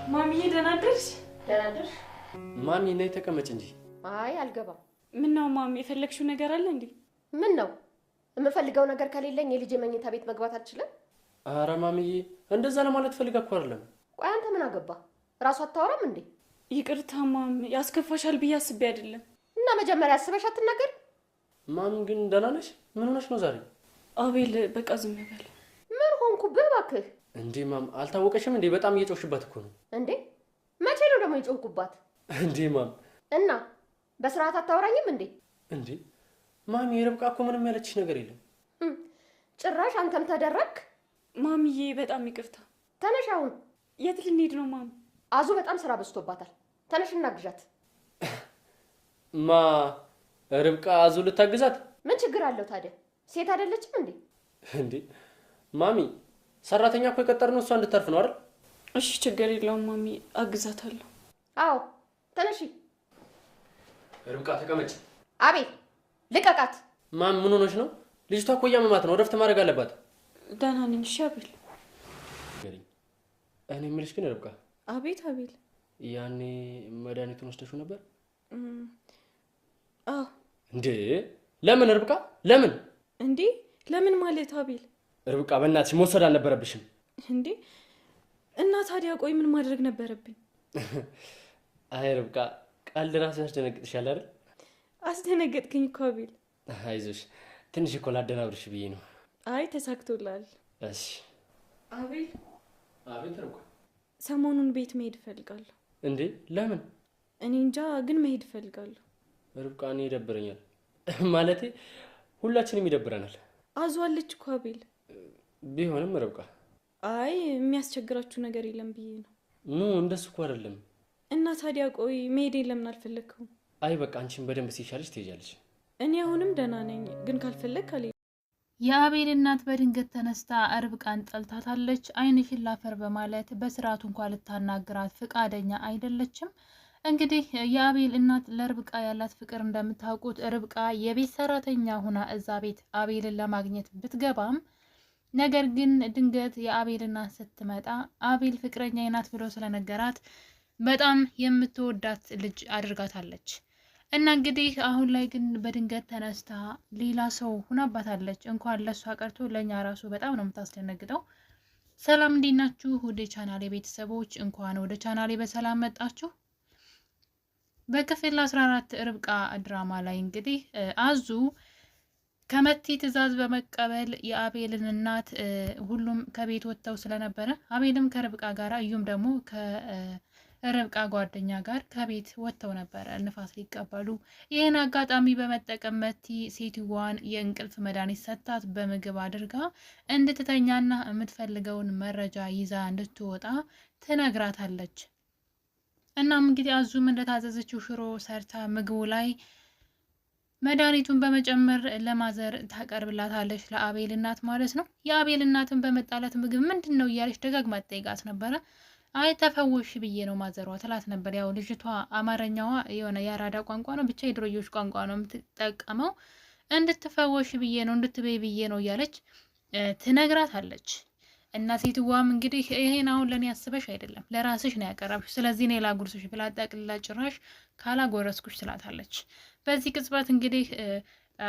ማሚዬ ደህና አደርሽ? ደህና አደርሽ? ማሚ ነይ ተቀመጭ እንጂ። አይ አልገባም። ምን ነው ማሚ የፈለግሽው ነገር አለ እንዴ? ምን ነው? የምፈልገው ነገር ከሌለኝ የልጄ መኝታ ቤት መግባት አልችልም? አረ ማሚዬ እንደዛ ለማለት ፈልጋ እኮ አይደለም። ቆይ አንተ ምን አገባ? ራሱ አታወራም እንዴ? ይቅርታ ማሚ፣ ያስከፋሻል ብዬ አስቤ አይደለም። እና መጀመሪያ አስበሽ አትናገር? ማሚ ግን ደህና ነሽ? ምን ሆነሽ ነው ዛሬ? አቤል በቃ ዝም በል። ምን ሆንኩብህ እባክህ? እንዴ ማም አልታወቀሽም እንዴ? በጣም እየጮሽባት እኮ ነው። እንዴ መቼ ነው ደግሞ የጮህኩባት? እንዴ ማም እና በስርዓት አታወራኝም እንዴ? እንዴ ማሚ የርብቃ እኮ ምንም ያለችሽ ነገር የለም። ጭራሽ አንተም ተደረግክ? ማሚዬ በጣም ይቅርታ። ተነሽ አሁን። የት ልንሄድ ነው ማሚ? አዙ በጣም ስራ በዝቶባታል። ተነሽና ግዣት። ማ ርብቃ አዙ ልታግዛት? ምን ችግር አለው ታዲያ? ሴት አይደለችም እንዴ? እንዴ ማሚ ሰራተኛ እኮ የቀጠርነው እሷ እንድታርፍ ነው አይደል? እሺ ችግር የለውም ማሚ፣ አግዛታለሁ። አዎ ተነሺ። ርብቃ ተቀመጭ። አቤል ልቀቃት። ማም ምን ሆነሽ ነው? ልጅቷ እኮ እያመማት ነው፣ እረፍት ማድረግ አለባት። ደህና ነኝ። እሺ አቤል። እኔ የምልሽ ግን ርብቃ። አቤት አቤል። ያኔ መድኃኒቱን ወስደሽው ነበር? አዎ። እንዴ ለምን ርብቃ ለምን? እንዴ ለምን ማለት አቤል? ርብቃ በእናትሽ መውሰድ አልነበረብሽም እንዴ። እና ታዲያ ቆይ ምን ማድረግ ነበረብኝ? አይ ርብቃ ቀልድ ራስሽ ያስደነግጥሻል አይደል? አስደነገጥከኝ እኮ አቤል። አይዞሽ ትንሽ እኮ ላደናብርሽ ብዬ ነው። አይ ተሳክቶላል። እሺ አቤል። አቤት ርብቃ። ሰሞኑን ቤት መሄድ እፈልጋለሁ። እንዴ ለምን? እኔ እንጃ ግን መሄድ እፈልጋለሁ። ርብቃ እኔ ይደብረኛል። ማለቴ ሁላችንም ይደብረናል። አዟለች እኮ አቤል። ቢሆንም ርብቃ አይ የሚያስቸግራችሁ ነገር የለም ብዬ ነው። እንደሱ እኮ አይደለም። እና ታዲያ ቆይ መሄዴን ለምን አልፈለግከውም? አይ በቃ አንቺን በደንብ ሲሻልሽ ትሄጃለሽ። እኔ አሁንም ደህና ነኝ፣ ግን ካልፈለግ አለ። የአቤል እናት በድንገት ተነስታ ርብቃን ጠልታታለች። ዓይንሽን ላፈር በማለት በስርዓቱ እንኳን ልታናግራት ፍቃደኛ አይደለችም። እንግዲህ የአቤል እናት ለርብቃ ያላት ፍቅር እንደምታውቁት ርብቃ የቤት ሰራተኛ ሁና እዛ ቤት አቤልን ለማግኘት ብትገባም ነገር ግን ድንገት የአቤል እናት ስትመጣ አቤል ፍቅረኛ ናት ብሎ ስለነገራት በጣም የምትወዳት ልጅ አድርጋታለች። እና እንግዲህ አሁን ላይ ግን በድንገት ተነስታ ሌላ ሰው ሁናባታለች። እንኳን ለሷ ቀርቶ ለኛ ራሱ በጣም ነው የምታስደነግጠው። ሰላም እንዴት ናችሁ? ወደ ቻናሌ ቤተሰቦች እንኳን ወደ ቻናሌ በሰላም መጣችሁ። በክፍል 14 ርብቃ ድራማ ላይ እንግዲህ አዙ ከመቲ ትዕዛዝ በመቀበል የአቤልን እናት ሁሉም ከቤት ወጥተው ስለነበረ አቤልም ከርብቃ ጋር እዩም ደግሞ ከርብቃ ጓደኛ ጋር ከቤት ወጥተው ነበረ ንፋስ ሊቀበሉ። ይህን አጋጣሚ በመጠቀም መቲ ሴትዋን የእንቅልፍ መድኃኒት ሰጥታት በምግብ አድርጋ እንድትተኛና የምትፈልገውን መረጃ ይዛ እንድትወጣ ትነግራታለች። እናም እንግዲህ አዙም እንደታዘዘችው ሽሮ ሰርታ ምግቡ ላይ መድኃኒቱን በመጨመር ለማዘር ታቀርብላታለች፣ ለአቤል እናት ማለት ነው። የአቤል እናትን በመጣላት ምግብ ምንድን ነው እያለች ደጋግማ ትጠይቃት ነበረ። አይ ተፈወሽ ብዬ ነው ማዘሯ ትላት ነበር። ያው ልጅቷ አማርኛዋ የሆነ የአራዳ ቋንቋ ነው፣ ብቻ የድሮዮች ቋንቋ ነው የምትጠቀመው። እንድትፈወሽ ብዬ ነው እንድትበይ ብዬ ነው እያለች ትነግራታለች። እና ሴትዋም እንግዲህ ይሄን አሁን ለእኔ ያስበሽ አይደለም ለራስሽ ነው ያቀረብሽ፣ ስለዚህ እኔ ላጉርስሽ ብላ ጠቅልላ ጭራሽ ካላጎረስኩሽ ትላታለች። በዚህ ቅጽበት እንግዲህ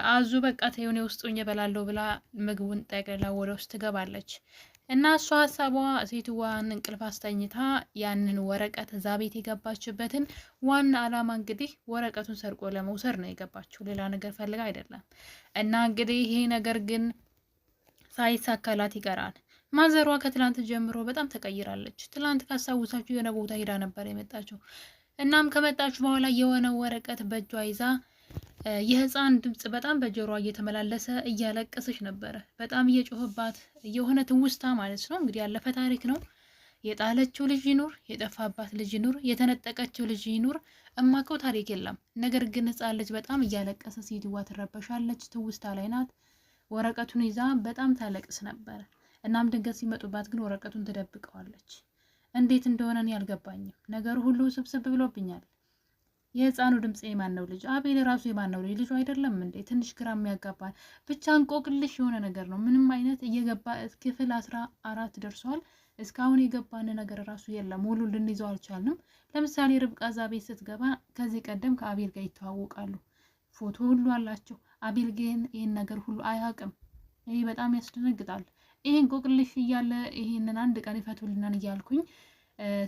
አዙ በቃ ተይውኔ ውስጥ ሆኜ እበላለሁ ብላ ምግቡን ጠቅልላ ወደ ውስጥ ትገባለች። እና እሷ ሀሳቧ ሴትዋን እንቅልፍ አስተኝታ ያንን ወረቀት እዛ ቤት የገባችበትን ዋና ዓላማ እንግዲህ ወረቀቱን ሰርቆ ለመውሰድ ነው የገባችው፣ ሌላ ነገር ፈልጋ አይደለም። እና እንግዲህ ይሄ ነገር ግን ሳይሳካላት ይቀራል። ማዘሯ ከትላንት ጀምሮ በጣም ተቀይራለች። ትላንት ካስታውሳችሁ የሆነ ቦታ ሄዳ ነበር የመጣችው። እናም ከመጣች በኋላ የሆነ ወረቀት በእጇ ይዛ የህፃን ድምጽ በጣም በጆሮዋ እየተመላለሰ እያለቀሰች ነበረ። በጣም እየጮህባት የሆነ ትውስታ ማለት ነው። እንግዲህ ያለፈ ታሪክ ነው። የጣለችው ልጅ ይኑር፣ የጠፋባት ልጅ ይኑር፣ የተነጠቀችው ልጅ ይኑር፣ እማቀው ታሪክ የለም። ነገር ግን ህፃን ልጅ በጣም እያለቀሰ ሴትዋ ትረበሻለች። ትውስታ ላይ ናት። ወረቀቱን ይዛ በጣም ታለቅስ ነበረ። እናም ድንገት ሲመጡባት ግን ወረቀቱን ትደብቀዋለች። እንዴት እንደሆነ እኔ አልገባኝም። ነገሩ ሁሉ ስብስብ ብሎብኛል። የህፃኑ ድምጽ የማን ነው? ልጅ አቤል ራሱ የማን ነው? ልጁ አይደለም እንዴ? ትንሽ ግራ የሚያጋባን ብቻ እንቆቅልሽ የሆነ ነገር ነው። ምንም አይነት እየገባ ክፍል 14 ደርሷል። እስካሁን የገባን ነገር ራሱ የለም። ሁሉ ልንይዘው አልቻልንም። ለምሳሌ ርብቃ እዛ ቤት ስትገባ ከዚህ ቀደም ከአቤል ጋር ይተዋወቃሉ፣ ፎቶ ሁሉ አላቸው። አቤል ግን ይህን ነገር ሁሉ አያውቅም። ይህ በጣም ያስደነግጣል። ይህን እንቆቅልሽ እያለ ይህንን አንድ ቀን ይፈቱልናል እያልኩኝ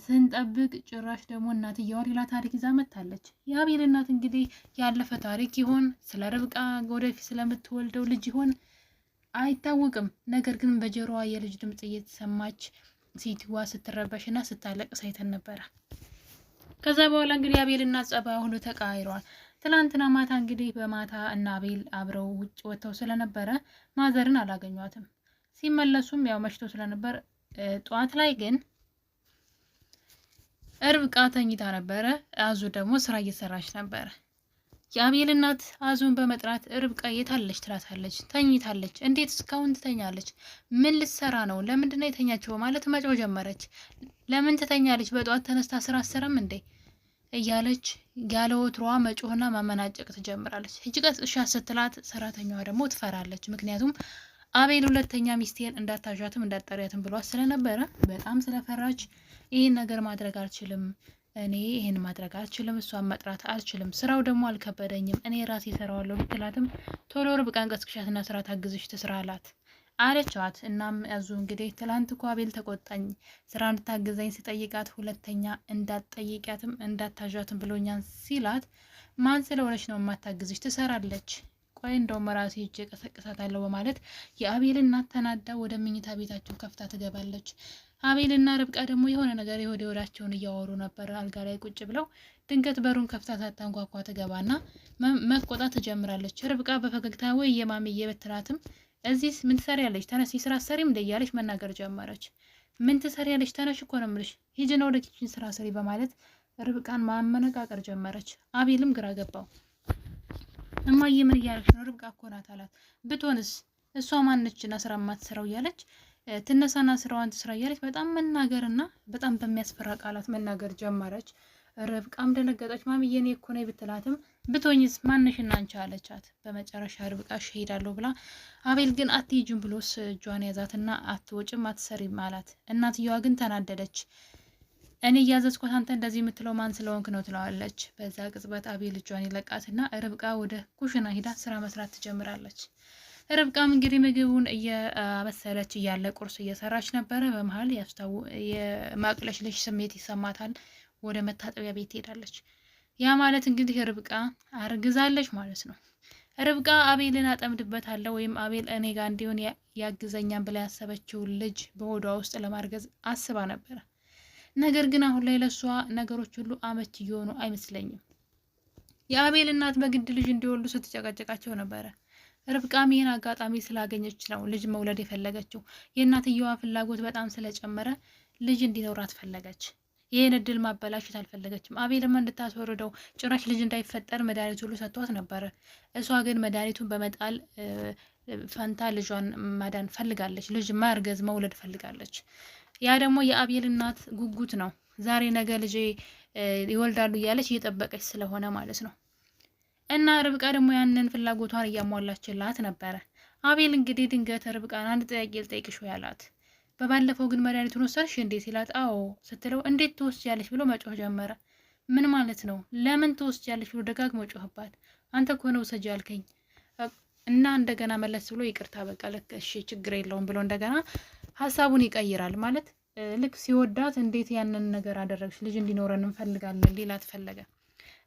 ስንጠብቅ ጭራሽ ደግሞ እናትየዋ ሌላ ታሪክ ይዛ መታለች። የአቤል እናት እንግዲህ ያለፈ ታሪክ ይሆን ስለ ርብቃ ወደፊት ስለምትወልደው ልጅ ይሆን አይታወቅም። ነገር ግን በጆሮዋ የልጅ ድምጽ እየተሰማች ሴትዋ ስትረበሽና ስታለቅስ አይተን ነበረ። ከዛ በኋላ እንግዲህ የአቤል እናት ጸባይ ሁሉ ተቃይሯል። ትናንትና ማታ እንግዲህ በማታ እና አቤል አብረው ውጭ ወጥተው ስለነበረ ማዘርን አላገኟትም። ሲመለሱም ያው መሽቶ ስለነበር ጠዋት ላይ ግን ርብቃ ተኝታ ነበረ። አዙ ደግሞ ስራ እየሰራች ነበረ። የአቤል እናት አዙን በመጥራት ርብቃ የታለች ትላታለች። ተኝታለች። እንዴት እስካሁን ትተኛለች? ምን ልትሰራ ነው? ለምንድን ነው የተኛችው? ማለት መጮህ ጀመረች። ለምን ትተኛለች? በጠዋት ተነስታ ስራ አሰራም እንዴ እያለች ያለ ወትሮዋ መጮህና ማመናጨቅ ትጀምራለች። እጅቀት እሻ ስትላት ሰራተኛዋ ደግሞ ትፈራለች። ምክንያቱም አቤል ሁለተኛ ሚስቴን እንዳታዣትም እንዳጠሪያትም ብሏት ስለነበረ በጣም ስለፈራች ይህን ነገር ማድረግ አልችልም፣ እኔ ይህን ማድረግ አልችልም፣ እሷን መጥራት አልችልም፣ ስራው ደግሞ አልከበደኝም፣ እኔ ራሴ እሰራዋለሁ ብትላትም ቶሎ ርብቃን ቀስቅሻትና ስራ ታግዝሽ ትስራ አላት አለቻት። እናም ያዙ እንግዲህ ትላንት እኮ አቤል ተቆጣኝ ስራ እንድታግዘኝ ሲጠይቃት ሁለተኛ እንዳትጠይቂያትም እንዳታዣትም ብሎኛን ሲላት ማን ስለሆነች ነው የማታግዝሽ? ትሰራለች፣ ቆይ እንደውም ራሴ ሂጄ ቀሰቅሳታለሁ በማለት የአቤል እናት ተናዳ ወደ መኝታ ቤታቸው ከፍታ ትገባለች። አቤልና ርብቃ ደግሞ የሆነ ነገር የሆደ ወዳቸውን እያወሩ ነበር አልጋ ላይ ቁጭ ብለው። ድንገት በሩን ከፍታ ሳታንኳኳ ትገባና መቆጣት ትጀምራለች። ርብቃ በፈገግታ ወይ የማሚዬ በትራትም እዚህ ምን ትሰሪያለሽ? ተነሽ ስራ ሰሪም እንደ እያለች መናገር ጀመረች። ምን ትሰሪያለሽ? ተነሽ እኮ ነው የምልሽ፣ ሂጂና ወደ ኪችን ስራ ስሪ በማለት ርብቃን ማመነቃቀር ጀመረች። አቤልም ግራ ገባው። እማዬ ምን እያለች ነው? ርብቃ እኮ ናት አላት። ብትሆንስ እሷ ማነችና ስራ ማትሰራው እያለች ትነሳና ስራዋን ትስራ እያለች በጣም መናገርና በጣም በሚያስፈራ ቃላት መናገር ጀመረች። ርብቃም ደነገጠች። ማሚዬ እኔ እኮ ነኝ ብትላትም ብትሆኝስ ማንሽና አንቺ አለቻት። በመጨረሻ ርብቃ እሄዳለሁ ብላ አቤል ግን አትሄጂም ብሎስ እጇን ያዛትና አትወጭም አትሰሪም አላት። እናትየዋ ግን ተናደደች። እኔ እያዘዝኳት አንተ እንደዚህ የምትለው ማን ስለሆንክ ነው ትለዋለች። በዛ ቅጽበት አቤል እጇን ይለቃትና ርብቃ ወደ ኩሽና ሂዳ ስራ መስራት ትጀምራለች። ርብቃም እንግዲህ ምግቡን እያበሰለች እያለ ቁርስ እየሰራች ነበረ። በመሀል የማቅለሽለሽ ስሜት ይሰማታል። ወደ መታጠቢያ ቤት ትሄዳለች። ያ ማለት እንግዲህ ርብቃ አርግዛለች ማለት ነው። ርብቃ አቤልን አጠምድበታለሁ ወይም አቤል እኔ ጋር እንዲሆን ያግዘኛን ብላ ያሰበችውን ልጅ በሆዷ ውስጥ ለማርገዝ አስባ ነበረ። ነገር ግን አሁን ላይ ለሷ ነገሮች ሁሉ አመች እየሆኑ አይመስለኝም። የአቤል እናት በግድ ልጅ እንዲወልዱ ስትጨቀጨቃቸው ነበረ። ርብቃም ይህን አጋጣሚ ስላገኘች ነው ልጅ መውለድ የፈለገችው። የእናትየዋ ፍላጎት በጣም ስለጨመረ ልጅ እንዲኖራት ፈለገች። ይህን እድል ማበላሸት አልፈለገችም። አቤልም እንድታስወርደው ጭራሽ ልጅ እንዳይፈጠር መድኃኒት ሁሉ ሰጥቷት ነበረ። እሷ ግን መድኃኒቱን በመጣል ፈንታ ልጇን ማዳን ፈልጋለች። ልጅ ማርገዝ መውለድ ፈልጋለች። ያ ደግሞ የአቤል እናት ጉጉት ነው። ዛሬ ነገ ልጄ ይወልዳሉ እያለች እየጠበቀች ስለሆነ ማለት ነው። እና ርብቃ ደግሞ ያንን ፍላጎቷን እያሟላችላት ነበረ። አቤል እንግዲህ ድንገት ርብቃን አንድ ጥያቄ ልጠይቅሽ ያላት። በባለፈው ግን መድኃኒቱን ወሰድሽ እንዴት ሲላት፣ አዎ ስትለው እንዴት ትወስጃለሽ ብሎ መጮህ ጀመረ። ምን ማለት ነው? ለምን ትወስጃለሽ ብሎ ደጋግሞ ጮህባት። አንተ እኮ ነው ውሰጂ ያልከኝ እና እንደገና መለስ ብሎ ይቅርታ በቃ ልክ እሺ ችግር የለውም ብሎ እንደገና ሀሳቡን ይቀይራል። ማለት ልክ ሲወዳት እንዴት ያንን ነገር አደረግሽ? ልጅ እንዲኖረን እንፈልጋለን ሌላት ፈለገ።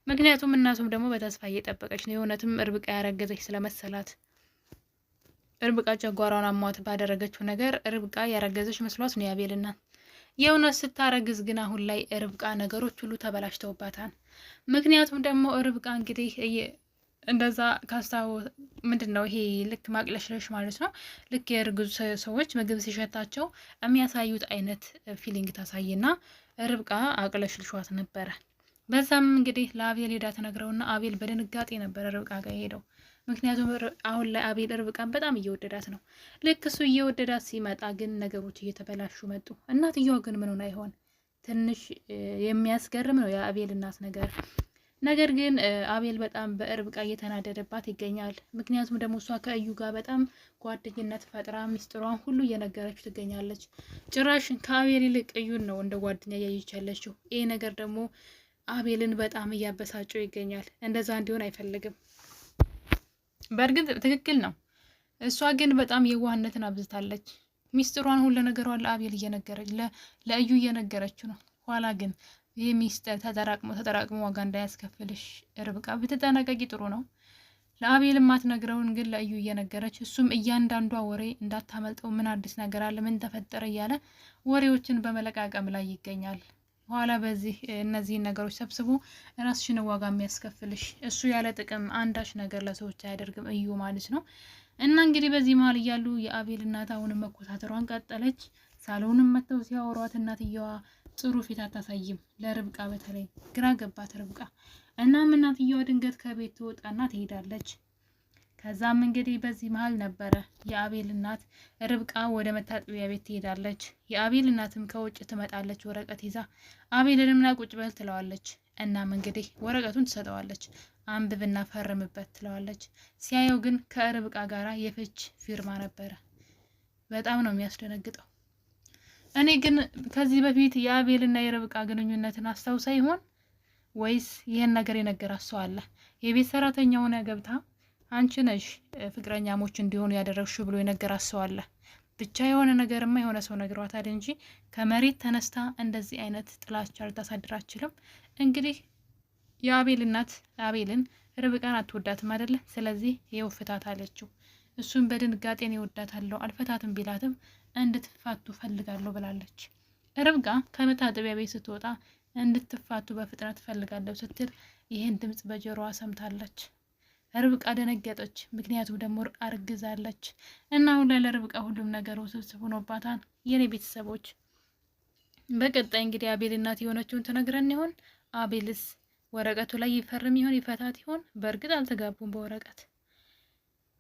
ምክንያቱም እናቱም ደግሞ በተስፋ እየጠበቀች ነው። የእውነትም ርብቃ ያረገዘች ስለመሰላት ርብቃ ጨጓራውን አሟት ባደረገችው ነገር ርብቃ ያረገዘች መስሏት ነው የአቤል እናት። የእውነት ስታረግዝ ግን አሁን ላይ ርብቃ ነገሮች ሁሉ ተበላሽተውባታል። ምክንያቱም ደግሞ ርብቃ እንግዲህ እንደዛ ካስታው ምንድን ነው ይሄ ልክ ማቅለሽለሽ ማለት ነው። ልክ የእርጉዝ ሰዎች ምግብ ሲሸታቸው የሚያሳዩት አይነት ፊሊንግ ታሳይና ርብቃ አቅለሽልሿት ነበረ። በዛም እንግዲህ ለአቤል ሄዳ ተነግረውና አቤል በድንጋጤ ነበረ ርብቃ ጋር ሄደው። ምክንያቱም አሁን ላይ አቤል ርብቃን በጣም እየወደዳት ነው። ልክ እሱ እየወደዳት ሲመጣ ግን ነገሮች እየተበላሹ መጡ። እናትየዋ ግን ምን ሆና ይሆን? ትንሽ የሚያስገርም ነው የአቤል እናት ነገር። ነገር ግን አቤል በጣም በርብቃ እየተናደደባት ይገኛል። ምክንያቱም ደግሞ እሷ ከእዩ ጋር በጣም ጓደኝነት ፈጥራ ሚስጥሯን ሁሉ እየነገረች ትገኛለች። ጭራሽ ከአቤል ይልቅ እዩን ነው እንደ ጓደኛ እያየች ያለችው። ይህ ነገር ደግሞ አቤልን በጣም እያበሳጨው ይገኛል። እንደዛ እንዲሆን አይፈልግም። በእርግጥ ትክክል ነው። እሷ ግን በጣም የዋህነትን አብዝታለች። ሚስጥሯን ሁሉ ነገሯን ለአቤል እየነገረች ለእዩ እየነገረችው ነው። ኋላ ግን ይህ ሚስጥር ተጠራቅሞ ዋጋ እንዳያስከፍልሽ ርብቃ ብትጠነቀቂ ጥሩ ነው። ለአቤል ማትነግረውን ግን ለእዩ እየነገረች እሱም እያንዳንዷ ወሬ እንዳታመልጠው፣ ምን አዲስ ነገር አለ፣ ምን ተፈጠረ እያለ ወሬዎችን በመለቃቀም ላይ ይገኛል። ኋላ በዚህ እነዚህን ነገሮች ሰብስቦ ራስሽን ዋጋ የሚያስከፍልሽ እሱ ያለ ጥቅም አንዳች ነገር ለሰዎች አያደርግም እዩ ማለት ነው። እና እንግዲህ በዚህ መሀል እያሉ የአቤል እናት አሁንም መኮሳተሯን ቀጠለች። ሳሎንም መጥተው ሲያወሯት እናትየዋ ጥሩ ፊት አታሳይም። ለርብቃ በተለይ ግራ ገባት ርብቃ። እናም እናትየዋ ድንገት ከቤት ትወጣና ትሄዳለች። ከዛም እንግዲህ በዚህ መሀል ነበረ የአቤል እናት ርብቃ ወደ መታጠቢያ ቤት ትሄዳለች። የአቤል እናትም ከውጭ ትመጣለች ወረቀት ይዛ። አቤልንም ና ቁጭ በል ትለዋለች። እናም እንግዲህ ወረቀቱን ትሰጠዋለች። አንብብና ፈርምበት ትለዋለች። ሲያየው ግን ከርብቃ ጋራ የፍች ፊርማ ነበረ። በጣም ነው የሚያስደነግጠው። እኔ ግን ከዚህ በፊት የአቤልና የርብቃ ግንኙነትን አስታውሳ ይሆን ወይስ ይህን ነገር የነገራት ሰው አለ? የቤት ሰራተኛ ሆነ ገብታ አንቺ ነሽ ፍቅረኛሞች እንዲሆኑ ያደረግሽው ብሎ የነገራት ሰው አለ? ብቻ የሆነ ነገርማ የሆነ ሰው ነግሯታል እንጂ ከመሬት ተነስታ እንደዚህ አይነት ጥላቻ ልታሳድር አትችልም። እንግዲህ የአቤል እናት አቤልን ርብቃን አትወዳትም አይደለ? ስለዚህ ይኸው ፍታት አለችው። እሱም በድንጋጤን ይወዳታለሁ አልፈታትም ቢላትም እንድትፋቱ ፈልጋለሁ ብላለች። ርብቃ ከመታጠቢያ ቤት ስትወጣ እንድትፋቱ በፍጥነት ፈልጋለሁ ስትል ይህን ድምጽ በጆሮዋ ሰምታለች። ርብቃ ደነገጠች። ምክንያቱም ደግሞ አርግዛለች እና አሁን ላይ ለርብቃ ሁሉም ነገር ውስብስብ ሆኖባታል። የኔ ቤተሰቦች በቀጣይ እንግዲህ አቤል እናት የሆነችውን ትነግረን ይሆን? አቤልስ ወረቀቱ ላይ ይፈርም ይሆን? ይፈታት ይሆን? በእርግጥ አልተጋቡም በወረቀት።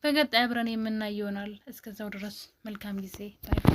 በቀጣይ አብረን የምናይ ይሆናል። እስከዛው ድረስ መልካም ጊዜ ባይ